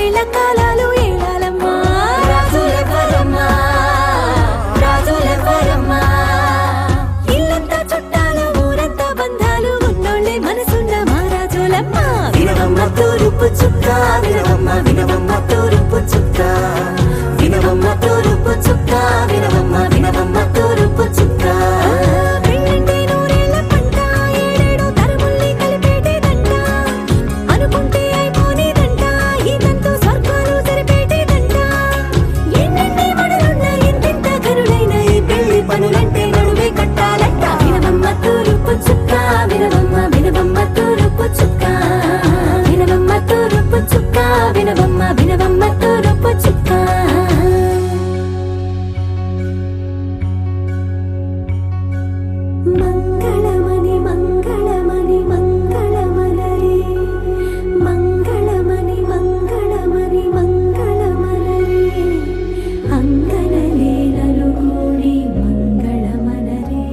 నూరేళ్ల కాలాలు ఏలాలమ్మా రాజులెవరమ్మా రాజులెవరమ్మా ఇల్లంతా చుట్టాలు ఊరంతా బంధాలు ఉన్నోళ్ళే మనసున్న మా రాజులమ్మా వినవమ్మ తూరుపు చుక్క వినవమ్మ వినవమ్మ తూరుపు చుక్క వినవమ్మ తూరుపు చుక్క వినవమ్మ వినవమ్మ తూరుపు చుక్క పెళ్ళంటే నూరేళ్ల పంట ఏడేడు తరముల్ని కలిపేటేదంట అనుకుంటే అయిపోనేదంట ఈ తంతు స్వర్గాలు సరిపేటేదంట ఎన్నెన్ని మడులున్న ఎంతెంత కరులైన ఈ పెళ్లి పనులంటే నడువే కట్టాలంట వినవమ్మ తూరుపు చుక్క వినవమ్మ వినవమ్మ తూరుపు చుక్క వినవమ్మ తూరుపు చుక్క వినవమ్మ వినవమ్మ తూరుపు చుక్క మంగళమణి మంగళమణి మంగళమలరే మంగళమణి మంగళమణి మంగళమలరే అంగనలే నలుగూడి మంగళమలరే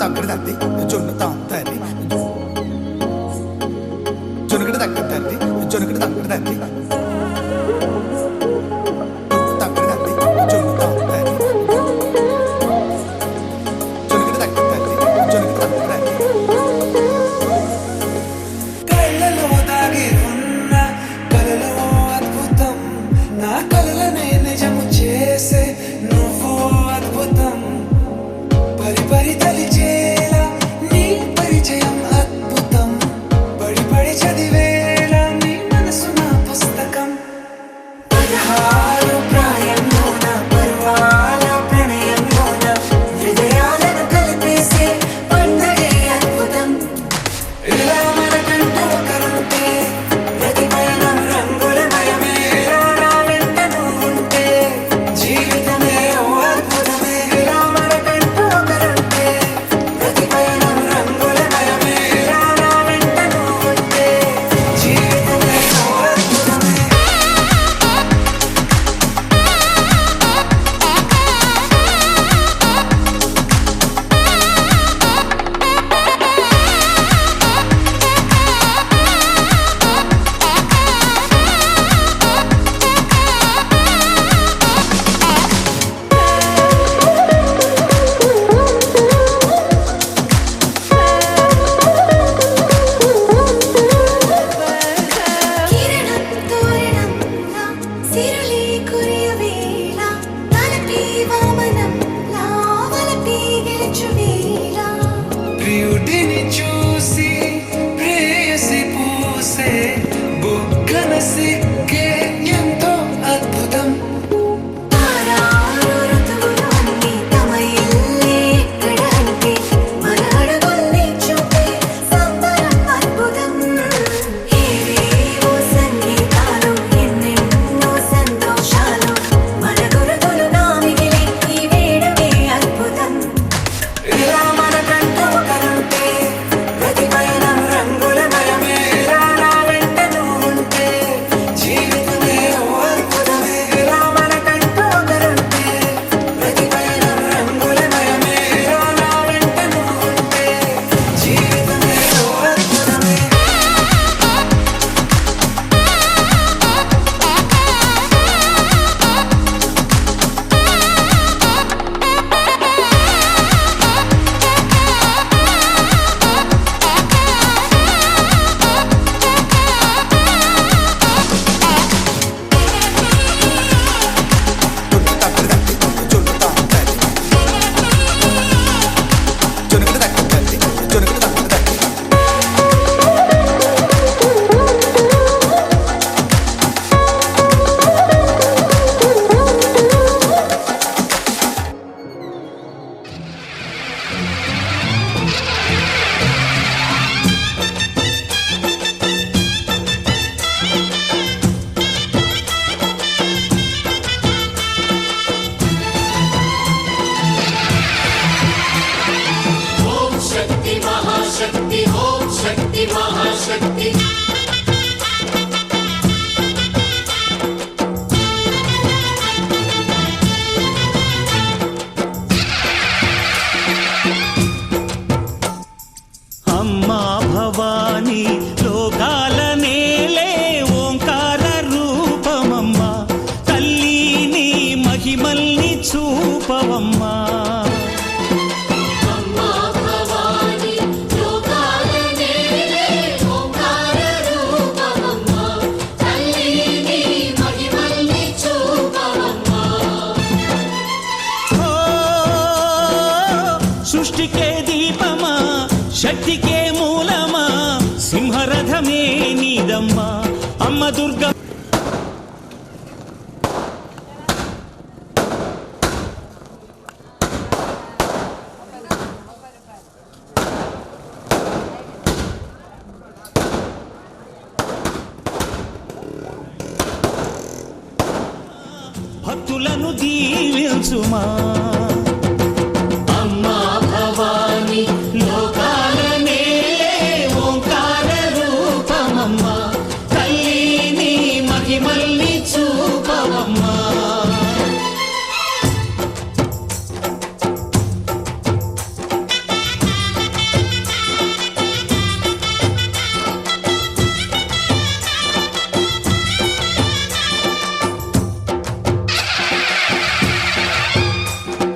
తగ్గడదండి జొన్ను తాగుతారు జొనుగడ తగ్గదండి జొనుగడ తగ్గదండి తగ్గడదండి జొన్ను తాగుతారు జొనుగడ తగ్గదండి జొనుగడ తగ్గదండి కళ్ళలో దాగి ఉన్న కలలో అద్భుతం నా కలలనే నిజము చేసే నువ్వు అద్భుతం పరి పరి తలిచేలా నీ పరిచయం అద్భుతం పడి పడి చదివేలా నీ మనసు నా పుస్తకం ఎల్లమ్మ అమ్మ దుర్గమ్మ. భక్తులను దీవించుమా అమ్మా భవాని లోకాలనే ఓంకార రూపమమ్మా తల్లిని మహిమల్ని చూపవమ్మా.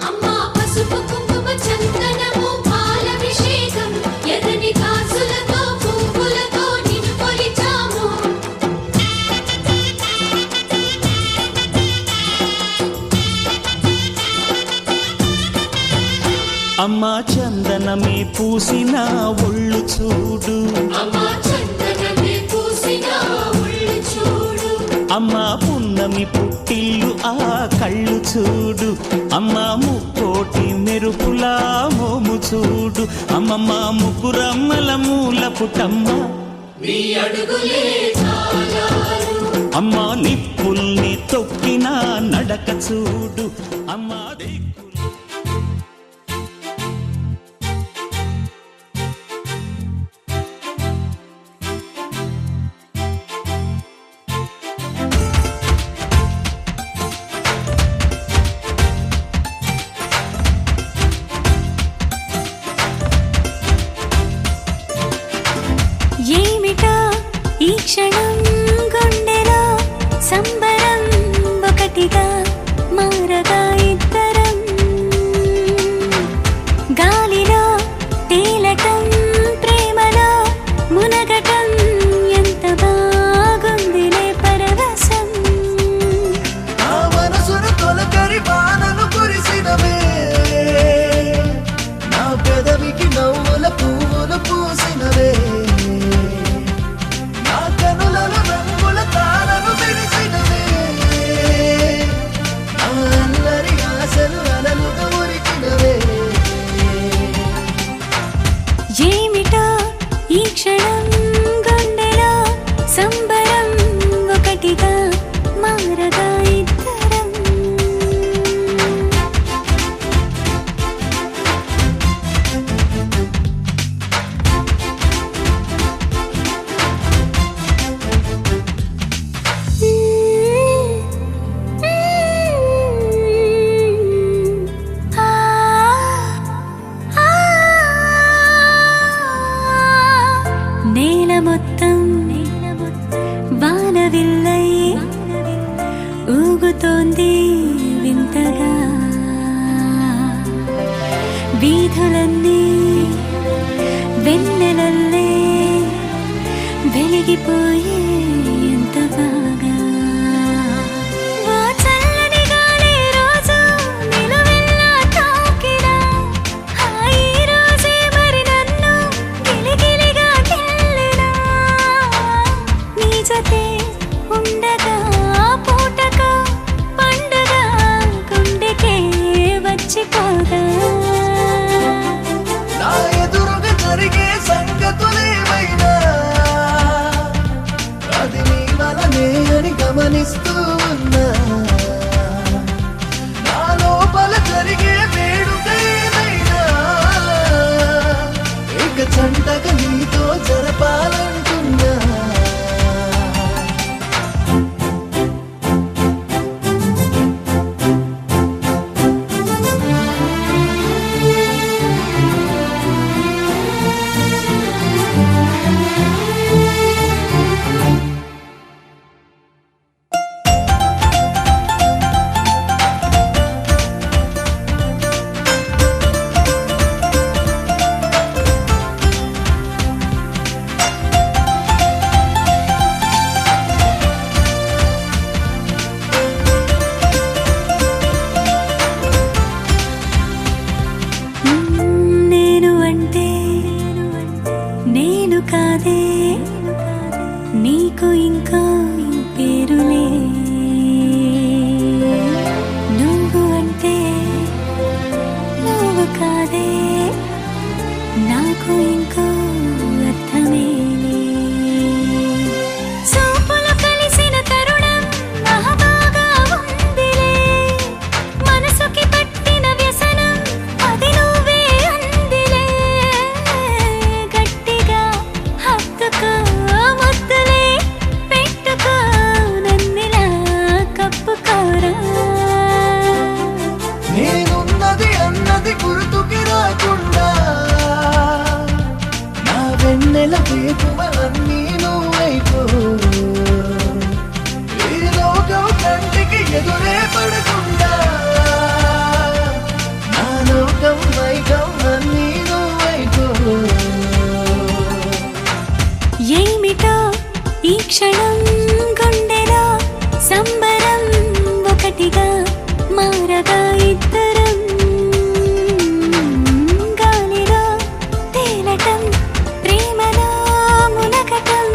అమ్మా పసుపు కుంకుమ చందనము పాలభిషేకం ఎర్రని కాసులతో పువ్వులతో నిన్ను కొలిచాము. అమ్మా చందనమే పూసిన ఒళ్ళు చూడు అమ్మా చందనమే పూసిన ఒళ్ళు చూడు. అమ్మా పున్నమి పుట్టిల్లు ఆ కళ్ళు చూడు అమ్మా ముక్కోటి మెరుపులా మోము చూడు అమ్మమ్మ ముగ్గురమ్మల మూల పుటమ్మ నీ అడుగులే చాలారు. అమ్మా నిప్పుల్ని తొక్కిన నడక చూడు అమ్మా దిక్కులు. ఏమిటో ఈ క్షణం గుండెలో సంబరం ఒకటిగా మారగా ఇద్దరం గాలిలో తేలటం ప్రేమలో మునగటం ఎంత బాగుందిలే పరవశం. నా మనసును తొలకరి వానలు కురిసినవే నా పెదవికి నవ్వుల పువ్వులు పూసినవే నా కనులలో రంగుల తారలు మెరిసినవే నా అల్లరి ఆశలు అలలుగా ఉరికినవే. ఏమిటో ఈ క్షణం గుండెలో సంబరం ఒకటిగా మారగా ఇద్దరం. నేల మొత్తం వానవిల్లై ఊగుతోంది వింతగా వీధులన్నీ వెన్నెలల్లే వెలిగిపోయే ఎంత బాగా. ఓ చల్లని గాలి రోజు నిలువెల్లా తాకినా ఈ రోజే మరి నన్ను గిలిగిలిగా గిల్లినా నీ జతే ఉండగా పూటగా పండుగ గుండెకే వచ్చిపోదా. నా ఎదురుగా జరిగే సంగతులేమైనా అది నీ వలనే అని గమనిస్తూ ఉన్నా నా లోపల జరిగే వేడుక ఏదైనా ఇక చంటగా నీతో జరపాలంటున్నా. నీకు ఇంకా పేరులే నువ్వు అంటే నువ్వు కాదే నాకు ఇంకో అర్థమేలే చూపులు కలిసిన తరుణం మహాబాగా ఉందిలే మనసుకి పట్టిన వ్యసనం అది నువ్వే అందిలే గట్టిగా హత్తుకో ముద్దులే పెట్టుకో నన్నిలా కప్పుకోరా నేనున్నది అన్నది గుర్తుకి రాకుండా నా వెన్నెల దీపమలన్నీ నువ్వైపో ఈ లోకం కంటికి ఎదురే పడకుండా నా లోకం మైకం అన్నీ నువ్వైపో ఏమిటో ఈ క్షణం గుండెలో సంబరం ఒకటిగా మారగా ఇద్దరం గాలిలో తేలటం ప్రేమలో మునగటం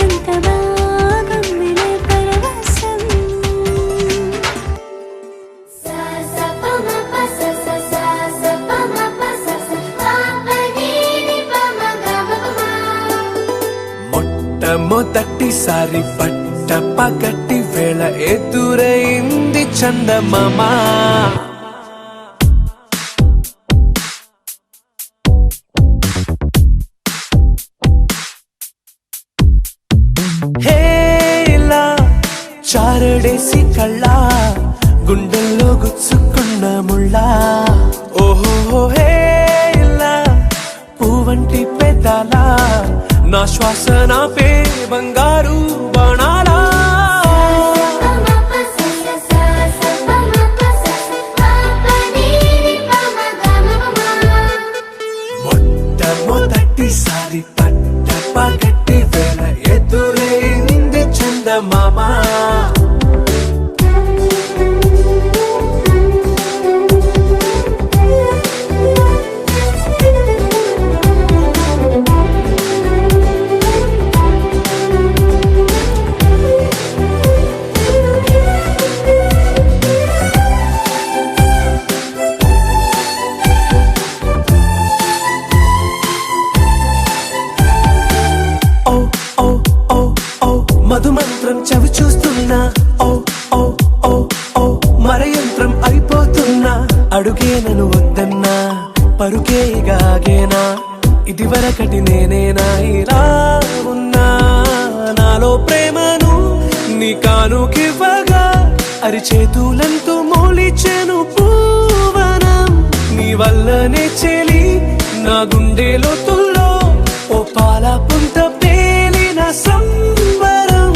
ఎంత బాగుందిలే పరవశం మొట్టమొదటిసారి పట్ట పగటి వేళ ఎదురైంది చందమామ హేలా చారడేసి కళ్ళ గుండెల్లో గుచ్చుకున్న ముళ్ళా ఓహో హేలా పువ్వంటి పెదాలా నా శ్వాస నాపే బంగారు బాణాలా మొట్టమొదటిసారి పట్ట పగటి వేళ ఎదురైంది చందమామ మధుమంత్రం చవి చూస్తున్నా ఓ ఓ ఓ ఓ మరయంత్రం అయిపోతున్నా అడుగే నన్ను వద్దన్నా పరుకే గాగేనా ఇది వరకటి నేనేనా ఇలా ఉన్నా నాలో ప్రేమను నీ కానుకివ్వగా అరిచేతులంతో మోలిచెను పూవనం నీ వల్లనే చెలి నా గుండె లోతుల్లో ఓ పాల పుంత పేలిన సంబరం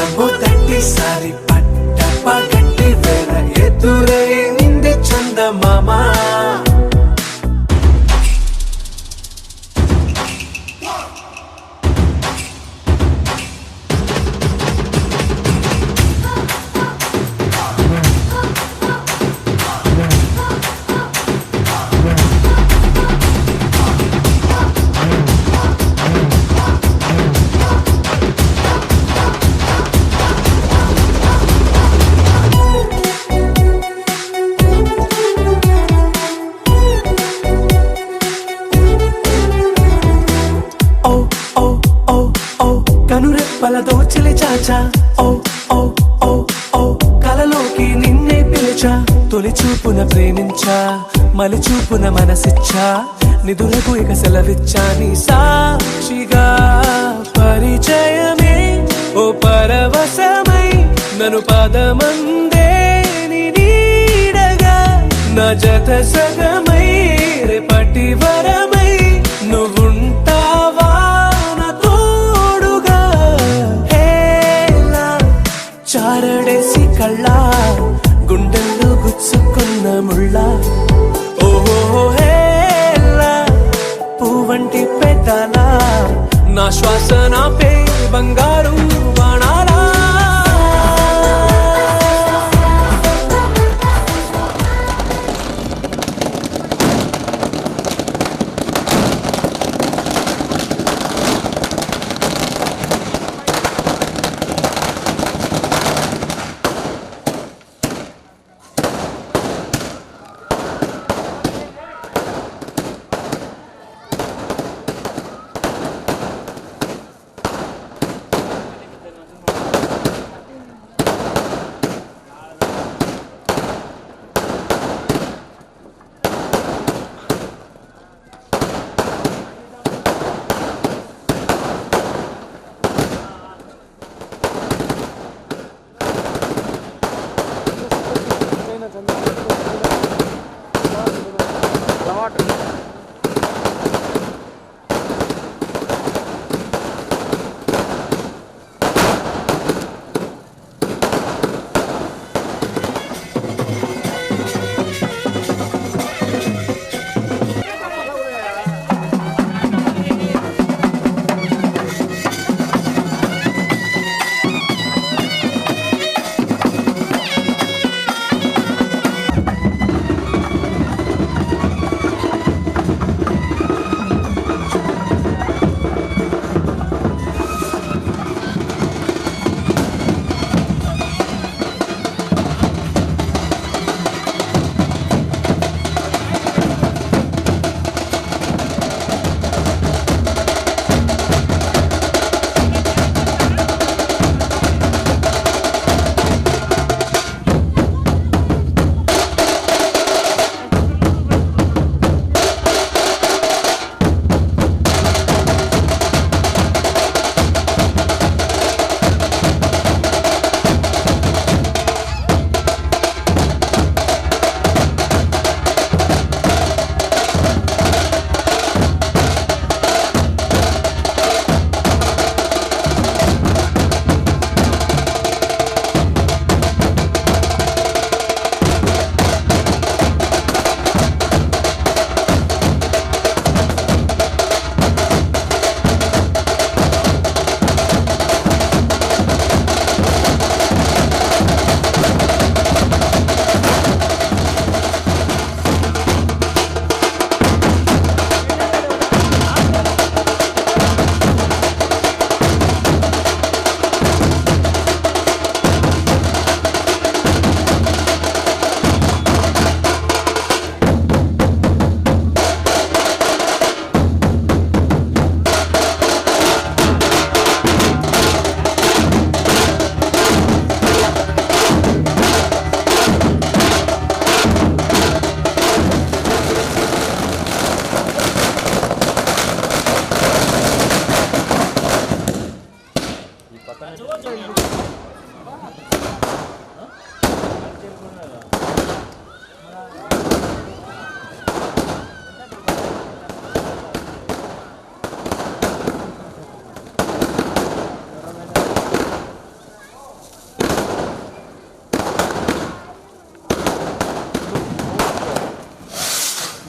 మొట్టమొదటిసారి పట్ట పగటి వేళ ఎదురైంది చందమామ కనురెప్పల దోచలి చాచా ఓ ఓ ఓ ఓ కలలోకి నిన్నే పిలిచా తొలి చూపున ప్రేమించా మలి చూపున మనసిచ్చా నిధులకు ఇక సెలవిచ్చా నీ సాక్షిగా పరిచయమే ఓ పరవశమై నన్ను పదమందే నీ నీడగా నా జత సగమై రేపటి వరమై నువ్వుంటావా నా తోడుగా హేలా చారడేసి కళ్ళ గుండెల్లో గుచ్చుకున్న ముళ్ళ ఓహో హేలా పువ్వంటి పెదాలా నా శ్వాస నాపే బంగారు బాణాలా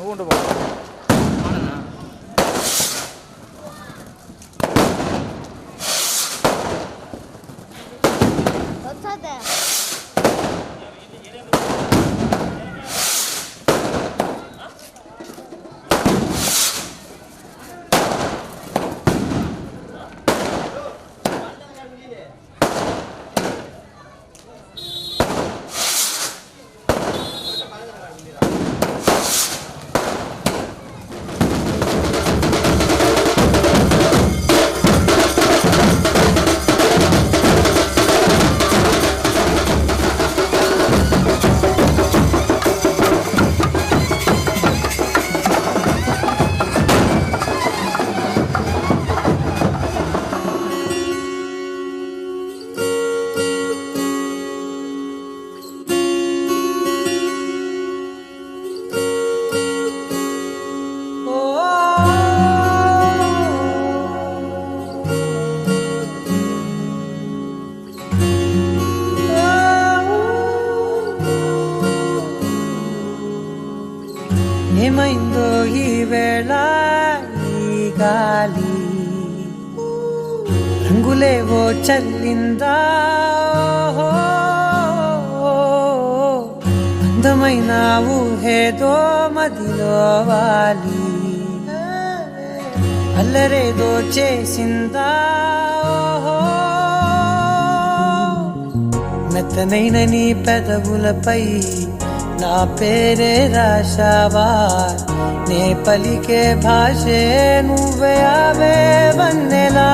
నవ్వుకుంటూ పో. ఏమైందో ఈ వేళ ఈ గాలి రంగులేవో చల్లిందా అందమైన ఊహేదో మదిలో వాలి అల్లరేదో చేసిందా మెత్తనైన నీ పెదవులపై నా పేరే రాశావా నే పలికే భాషే నువ్వే ఆవే వన్నెలా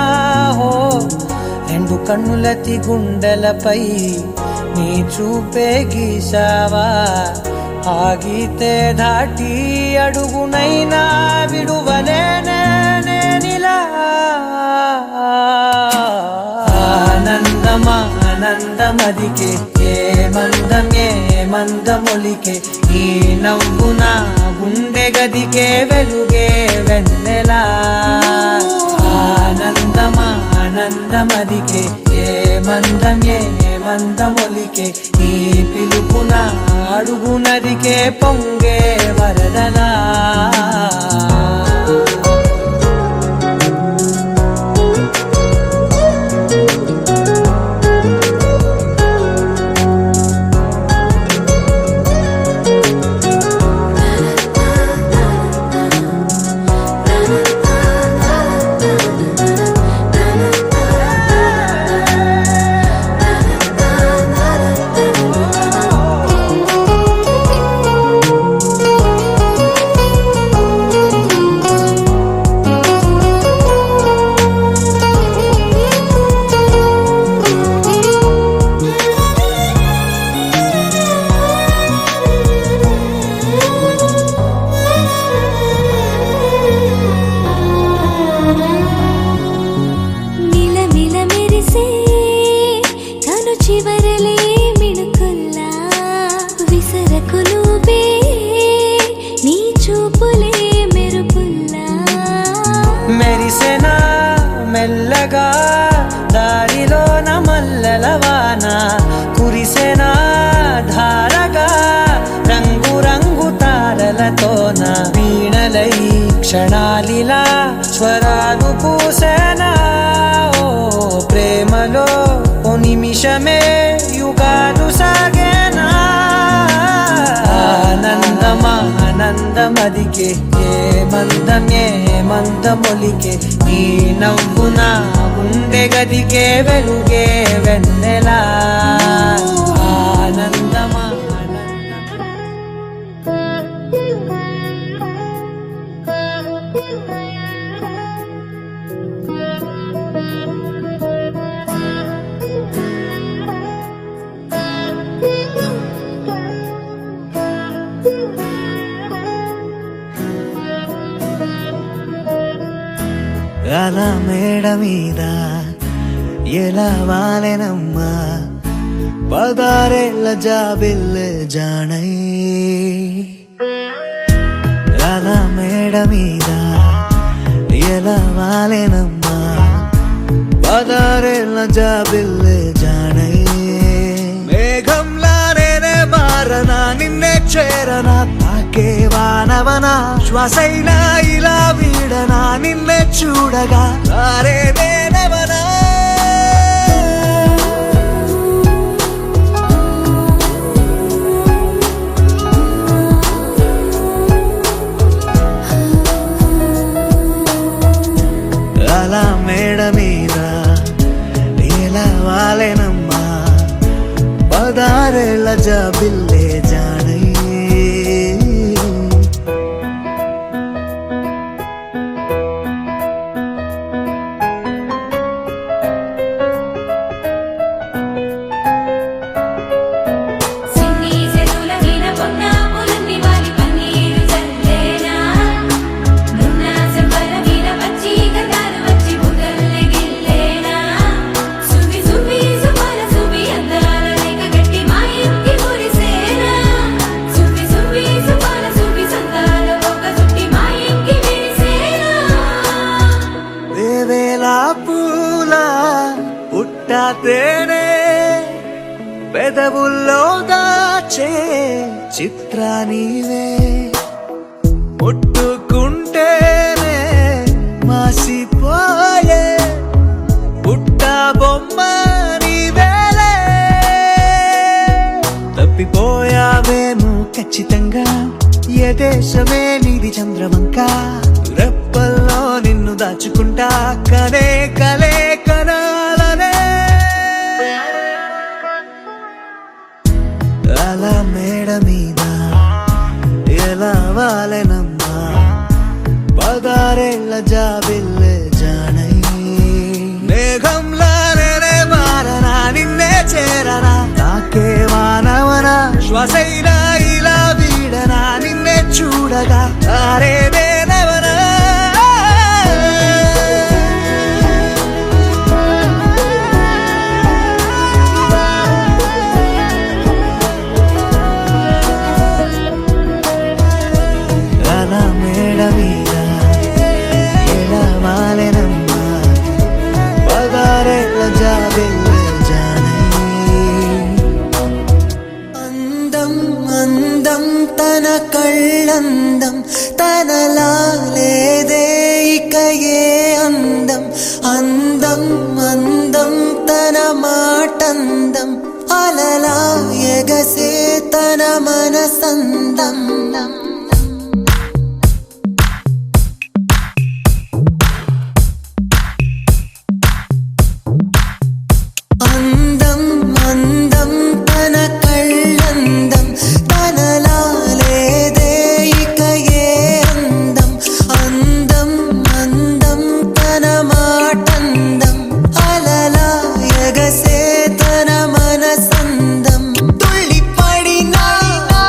హో రెండు కన్నులతి గుండెలపై నీ చూపే గీశావా ఆగితే దాటి అడుగునైనా విడువలేనే నేనిలా ఆనందమా ఆనందమదికే ఏ మందమొలికే ఈ నవ్వున గుండె గదికే వెలుగే వెన్నెలా ఆనందమా ఆనందమదికే ఏ మందమొలికే ఈ పిలుపున అడుగునదికే పొంగే వరదలా మెల్లగా దారిలో నమల్లలవాన కురిసెనా ధారగా రంగు రంగు తారలతోన వీణలై క్షణాలిలా స్వరాలు పూసేనా ఓ ప్రేమలో ఓ నిమిషమే యుగాలు సాగేనా ఆనందమా ఆనందమదికే ఏ మందమొలికే ఈ నవ్వున గుండె గదికే వెలుగే వెన్నెలా ఆనందమా అలా మేడ మీద ఎలా వాలెనమ్మా పదారేళ్ళ జాబిల్లె జానై అలా మేడ మీద ఎలా వాలెనమ్మా పదారేళ్ళ జాబిల్లె జానై మేఘంలా నేనే మారనా నిన్నే చేరనా తాకే వానవనా శ్వాసైనా ఇలా వీడనా నిన్నే చూడగా రారే నేనవనా అలా మేడ మీద ఎలా వాలేనమ్మా పదారేళ్ళ జాబిల్లే జానయ్యే సిన్ని చెరువుల మీద పొన్నాపులన్నీ వాలి పన్నీరు చల్లేనా నున్న చెంపల మీద పచ్చి గంధాలు వచ్చి బుగ్గల్ని గిల్లేనా సువి సువి సుమల సువి అందాల రేఖ గట్టి మా ఇంటి మురిసేనా సువి సువి సుమల సువి సందాల ఒక చుట్టి మా ఇంటి విరిసేనా వేవేల పూల పుట్టాతేనే పెదవుల్లో దాచే చిత్ర నీవే ముట్టుకుంటేనే మాసిపోయే పుట్ట బొమ్మ నీవేలే తప్పిపోయావేమో ఖచ్చితంగా ఏ దేశమే నీది చంద్రవంక రెప్పల్లో నిన్ను దాచుకుంటా కనే కలే కనాలనే అలా మేడ మీద ఎలా వాలెనమ్మా పదారేళ్ళ జాబిల్లే జానయ్యే మేఘంలా నేనే మారనా నిన్నే చేరనా తాకే వానవనా శ్వాసైనా ఇలా వీడనా నిన్నే చూడగా అరే నేనవనా అలా మేడ మీద ఎలా వాలెనమ్మా పదారేళ్ళ జాబిల్లే జానయ్యే అందం అందం తన కళ్ళందం తనలా లేదే ఇక ఏ అందం అందం అందం తన మాటందం అలలా ఎగసే తన మనసందం అందం అందం తన కళ్ళందం తనలా లేదే ఇక ఏ అందం అందం అందం తన మాటందం అలలా ఎగసే తన మనసందం తుళ్ళి పడిన ఆ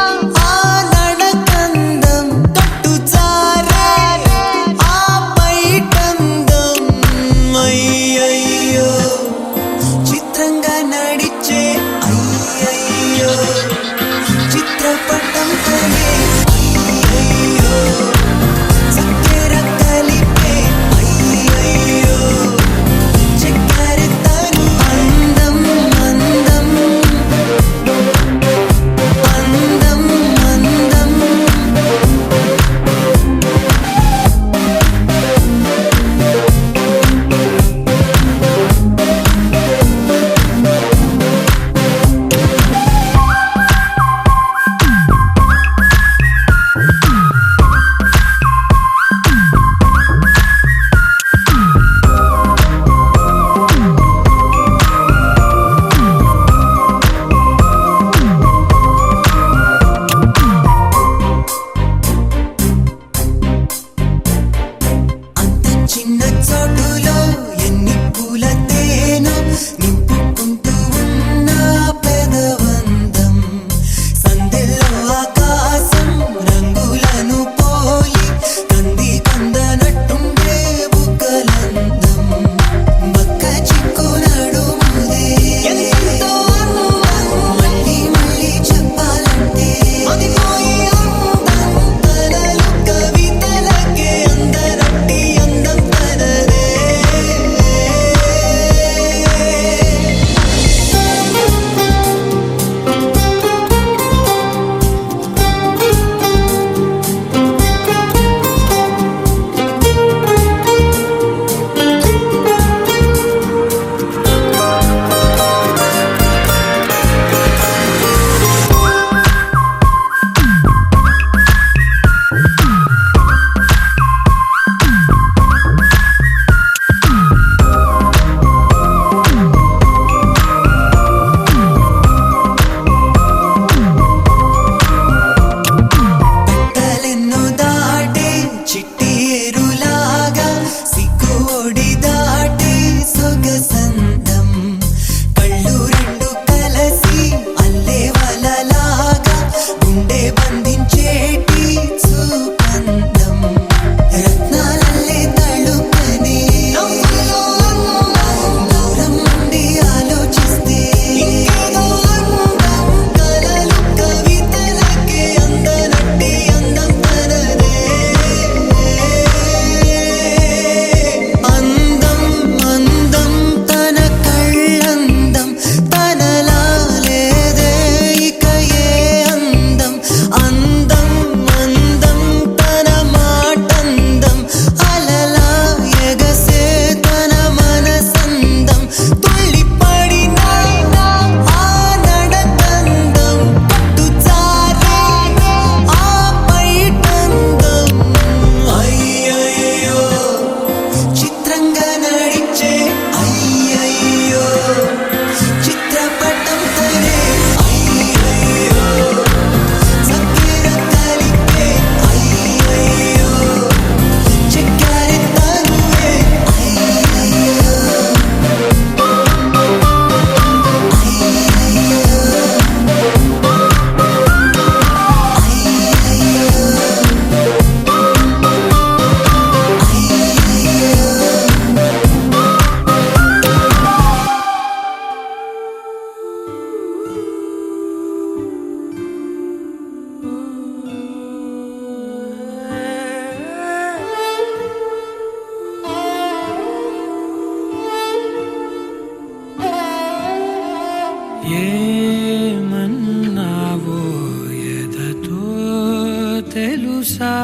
తెలుసా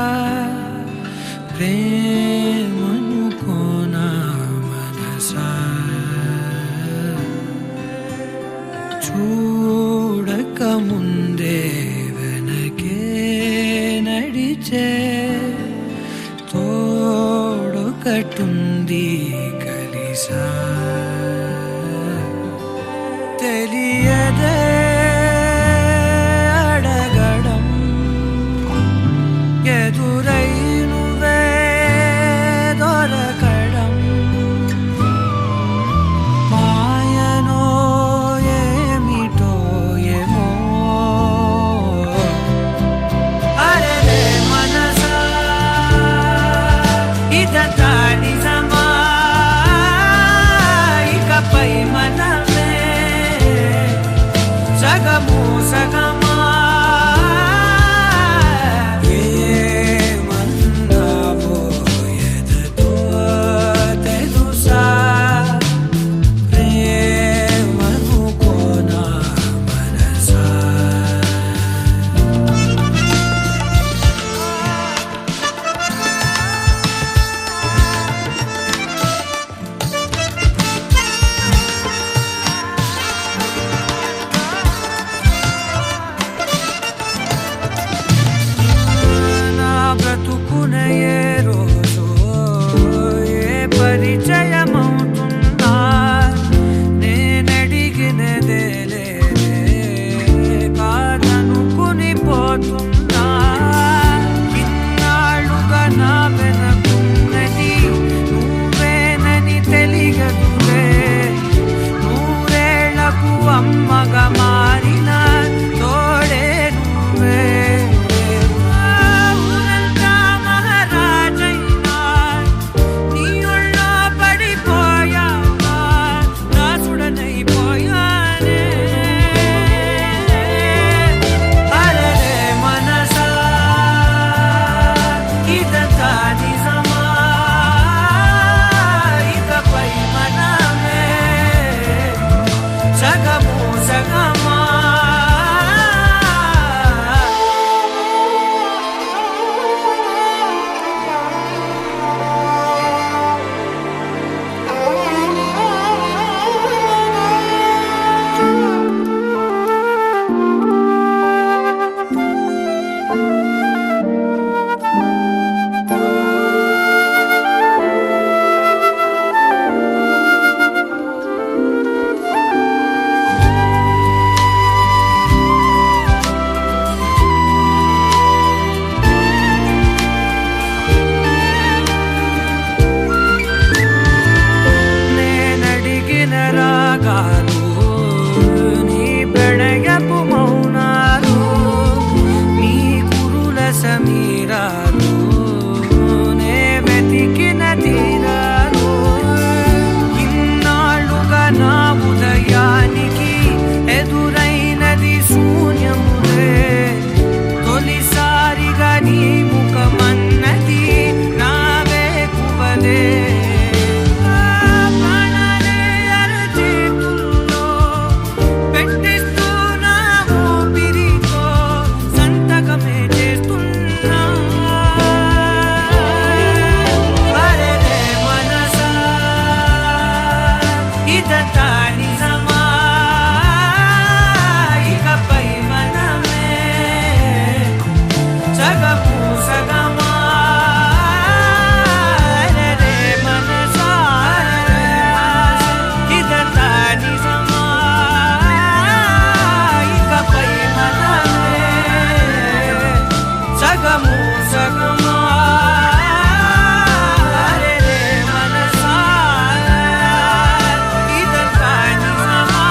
ప్రేమను కోనా మనసా చూడక ముందే వెనకే నడిచే తోడొకటుంది కలిసా తెలియదే అడగడం ఎదురై నువ్వే దొరకడం మాయనో ఏమిటో ఏమో అరే మనసా ఇదంతా నిజమా ఇకపై మనమే సగము సగమా ఏమన్నావో ఎదతో తెలుసా ప్రేమను కోనా మనసా నా బ్రతుకున ఏ రోజు ఏ పరిచయమవుతున్నా నేనడిగినదే లేదే కాదనుకుని పోతున్నా ఇన్నాళ్ళుగా నా వెనకున్నది నువ్వేనని తెలియదులే నూరేళ్లకు అమ్మగా మారిన తోడే నువ్వే ఊరంతా మహారాజైనా నీ ఒళ్ళో పడిపోయావా దాసుడనైపోయానే అరే మనసా ఇదంతా నిజమా ఇకపై మనమే సగము సగమా నేనడిగిన రాగాలు నీ ప్రణయపు మౌనాలు నీ కురుల సమీరాలు నే వెతికిన తీరాలు ఇన్నాళ్ళుగా నా ఉదయానికి ఎదురైనది శూన్యములే తొలిసారిగా నీ ముఖమన్నది నా వేకువలే ప్రాణాలే అరచేతుల్లో పెట్టిస్తూ నా ఊపిరితో సంతకమే చేస్తున్నా అరే మనసా ఇదంతా నిజమా ఇకపై మనమే సగము సగమా అరే మనసా ఇదంతా నిజమా ఇకపై మనమే సగము సగమా అరే మనసా ఇదంతా నిజమా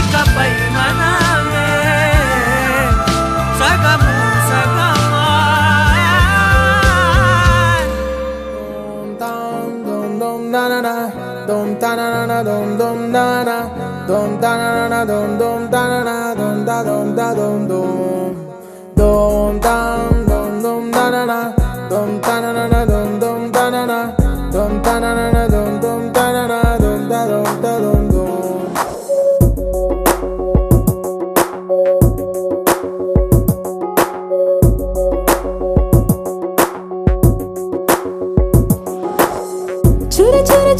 ఇకపై మనమే సగము సగమా dom da na na dom ta na na dom dom da na dom ta na dom dom da na dom da dom da dom dom dom dam dom dom da na dom ta na dom dom da na dom ta na dom dom da na dom da dom da dom dom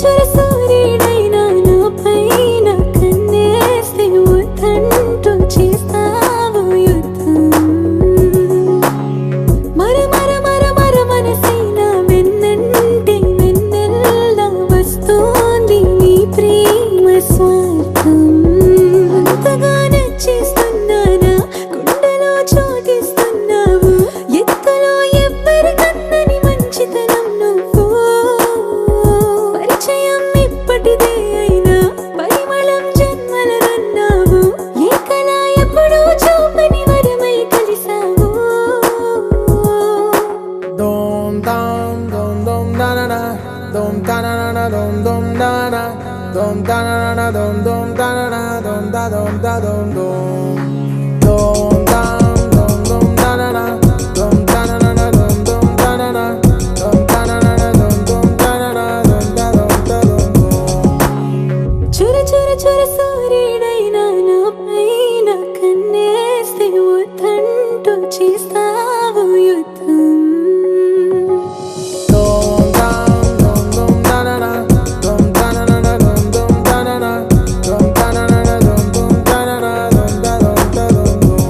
చుర సూర్యుడైనా నా పైన కన్నేస్తే వద్దంటూ చేస్తావు యుద్ధం మర మర మర మర మనసైన వెన్నంటే వెన్నెల్లా వస్తోంది నీ ప్రేమ స్వార్థం అంతగా నచ్చేస్తున్నానా గుండెలో చోటిస్తున్నావు ఎత్తులో ఎవ్వరికందని మంచితనం నువ్వు పరిచయం ఇప్పటిదే అయినా పరిమళం జన్మలనన్నావు ఏ కళ ఎప్పుడూ చూపని వరమై కలిసావు Dom dam dom dom da na na, dom da na na na dom dom da na, dom da na na na dom dom da na na, dom da dom da dom dom. Dom dam dom dom da na na, dom da na na na dom dom da na na, dom da na na na dom dom da na na, dom da dom da dom dom. చుర చుర చుర సూర్యుడైనా నా పైన కన్నేస్తే వద్దంటూ చేస్తావు యుద్ధం Dom dam dom dom da na na, dom da na na na dom dom da na na, dom da na na na dom dom da na na, dom da dom da dom dom.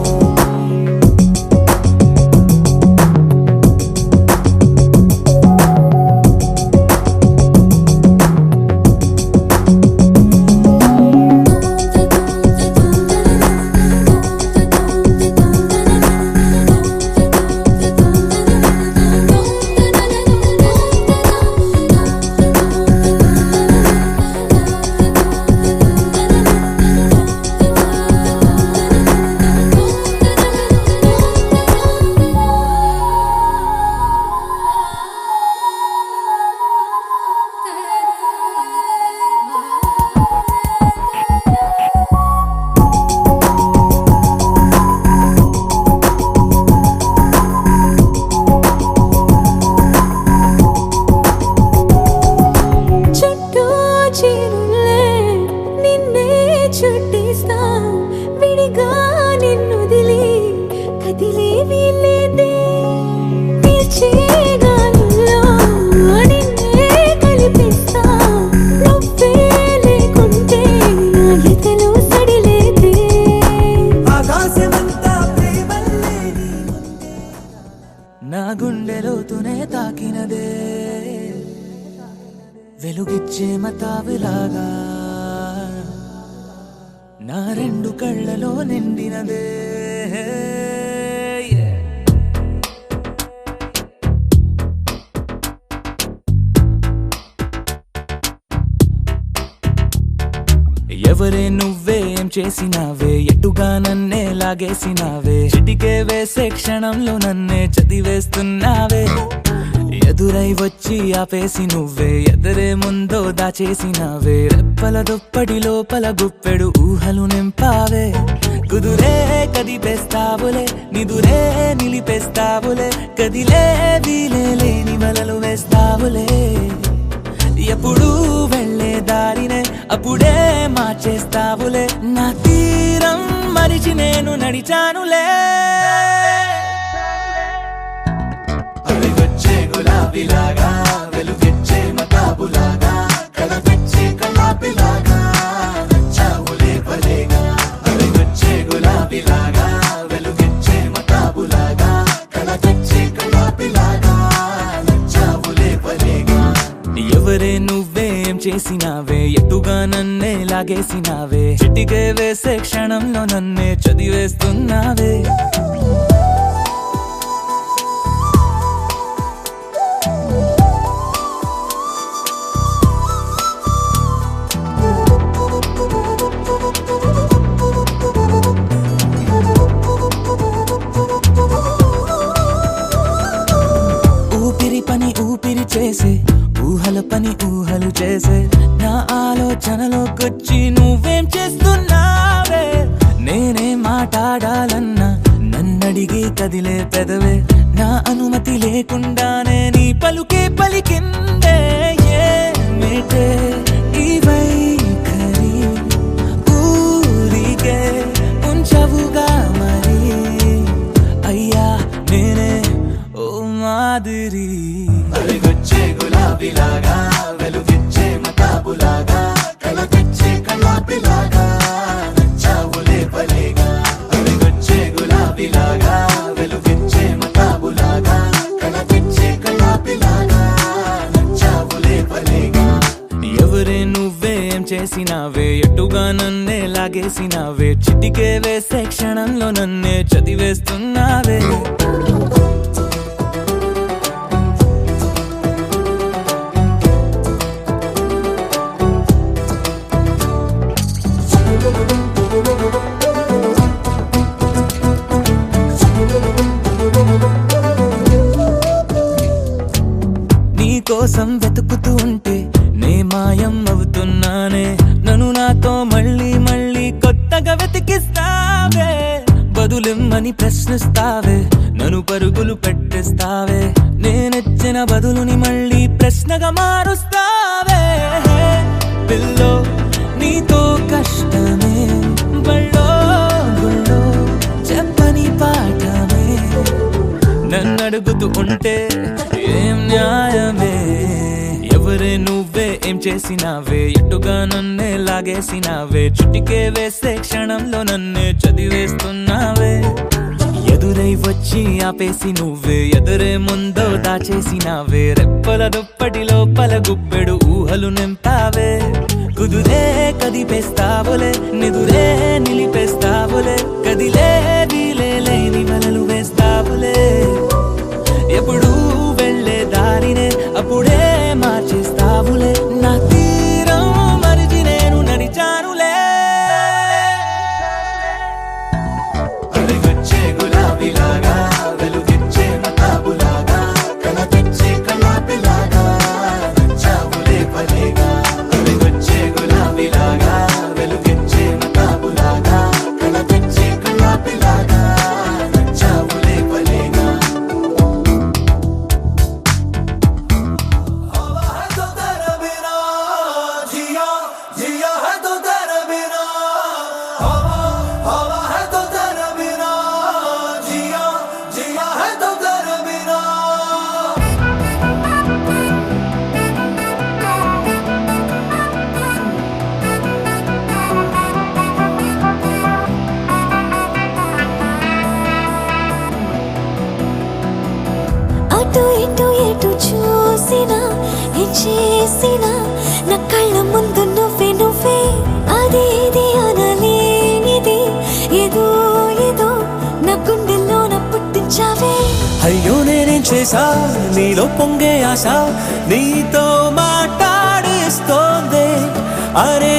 చుట్టూ చీరులే నిన్నే చుట్టేస్తా విడిగా నిన్నుదిలి కదిలే వీలేదే పీల్చే గాలుల్లో నిన్నే కలిపిస్తా నువ్వే లేకుంటే నా ఎదలో సడిలేదే ఆకాశమంతా ప్రేమల్లే నా గుండెలోతునే తాకినదే వెలుగిచ్చే మతావిలాగా నా రెండు కళ్ళలో నిండినదే ఎవరే నువ్వేం చేసినావే ఎటుగా నన్నే లాగేసినావే చిటికే వేసే క్షణంలో నన్నే చదివేస్తున్నావే ఎదురై వచ్చి ఆపేసి నువ్వే ఎదరే ముందో దాచేసినావే రెప్పల దుప్పటి లోపల గుప్పెడు ఊహలు నింపావే కుదురే కదిపేస్తావులే నిదురే నిలిపేస్తావులే కదిలే వీలే లేని వలలు వేస్తావులే ఎప్పుడు వెళ్ళే దారినే అప్పుడే మార్చేస్తావులే నా తీరం మరిచి నేను నడిచానులే అలిగొచ్చే గులాబీలాగా వెలుగిచ్చే మతాబులాగా కలపిచ్చే కలాపిలాగా నచ్చావులే భలేగా అలిగొచ్చే గులాబీలాగా వెలుగిచ్చే మతాబులాగా కలపిచ్చే కలాపిలాగా నచ్చావులే భలేగా ఎవరే నువ్వేం చేసినావే ఎటుగా నన్నే లాగేసినావే చిటికే వేసే క్షణంలో నన్నే చదివేస్తున్నావే ఊపిరి పని ఊపిరి చేసే ఊహల పని ఊహలు చేసే నా ఆలోచనలోకొచ్చి నువ్వేం చేస్తున్నావే నేనే మాట్లాడాలన్నా నన్నడిగి కదిలే పెదవే నా అనుమతి లేకుండానే నీ పలుకే పలికిందే ఏమిటే ఈ వైఖరి ఊరికే ఉంచవుగా మరి అయ్యా నేనే ఓ మాదిరి అలిగొచ్చే గులాబీలాగా వెలుగిచ్చే మత కలిసినావే చిటికే వేసే క్షణంలో నన్నే చదివేస్తున్నావే నీ కోసం వెతుకుతూ ఉంటే నే మాయం అవుతున్నానే నన్ను నాతో మళ్ళీ మళ్ళీ కొత్తగా వెతికిస్తావే బదులిమ్మని ప్రశ్నిస్తావే నన్ను పరుగులు పెట్టిస్తావే నేనెచ్చిన బదులుని మళ్ళీ ప్రశ్నగా మారుస్తావే పిల్లో నీతో కష్టమే బళ్ళో గుళ్ళో చెప్పని పాఠమే నన్ను అడుగుతూ ఉంటే ఏం న్యాయమే ఎవరే నువ్వే ఏం చేసినావే ఎటుగా నన్నే లాగేసినావే చుట్టికే వేసే క్షణంలో నన్నే చదివేస్తున్నావే ఎదురై వచ్చి ఆపేసి నువ్వే ఎదురే ముందో దాచేసినావే రెప్పల దుప్పటి లోపల గుప్పెడు ఊహలు నింపావే కుదురే కదిపేస్తావులే నిదురే నిలిపేస్తావులే కదిలే వీలే లేని వలలు వేస్తావులే ఎప్పుడు వెళ్ళే దారినే అప్పుడే మార్చేస్తావులే నా తీరం మరిచి నేను నడిచానులే అలిగొచ్చే గులాబీలాగా వెలుగిచ్చే మతాబులాగా కళ తెచ్చే కళాపిలాగా నచ్చావులే పలేగా అలిగొచ్చే గులాబీలాగా వెలుగిచ్చే మతాబులాగా కళ తెచ్చే కళాపిలాగా నచ్చావులే పలేగా जिया है तो तेरे बिना हवा है तो तेरे बिना जिया जिया है तो तेरे बिना అటు ఇటు ఎటు చూసినా ఏం చేసినా నా కళ్ళ ముందు నువ్వే నువ్వే అది ఇది అనలేనిది ఏదో ఏదో నా గుండెల్లో నా పుట్టించావే అయ్యో నేనేం చేసా నీలో పొంగే ఆశ నీతో మాట్లాడిస్తోంది అరే